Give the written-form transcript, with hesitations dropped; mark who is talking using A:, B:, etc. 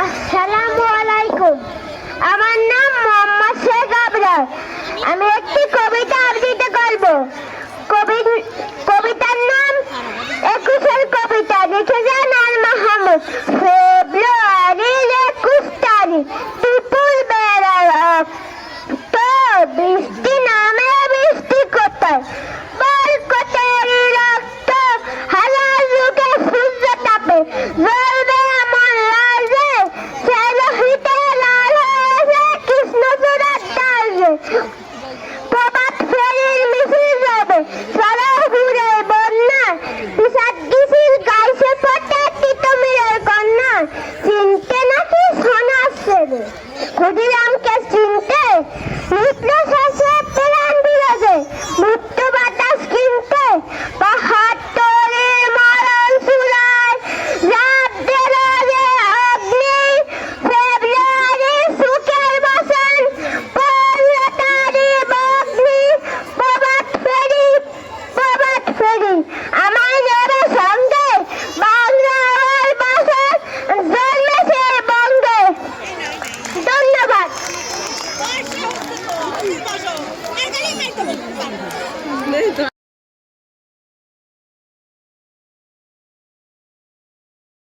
A: আসসালামু আলাইকুম। আমার নাম মোহাম্মদ শেখ আবরার। আমি একটি কবিতা আবৃত্তি করব। কবিতার নাম একুশের কবিতা, লিখেছেন আল মাহমুদ। ফেব্রুয়ারির 21 তারিখ, বিপুল বেলার তো বৃষ্টি নামে বৃষ্টি কোথায়, বরকতেরই রক্ত হালাল যুগে সূর্য তাপে জ্বলবে এমন লাল যে সে লোহিতে লাল হয়েছে কৃষ্ণচূড়ার ডাল যে। প্রভাত ফেরির মিছিল যাবে সরহুরে বন্যা, বিষাদ গিছিল গাইছে ফটে তিতুমিরের কন্যা। চিনতে নাকি সোনার ছেলে, ক্ষুদিরামকে চিনতে মিত্র শেষে প্রাণ বিরোধে মুক্ত বাতাস কিনতে পাহাড় তরির মরণ চূড়ায় রাত দিল যে অগ্নি। ফেব্রুয়ারির সুখের বসন পড়ল তারি বগ্নি। প্রভাত ফেরি আমার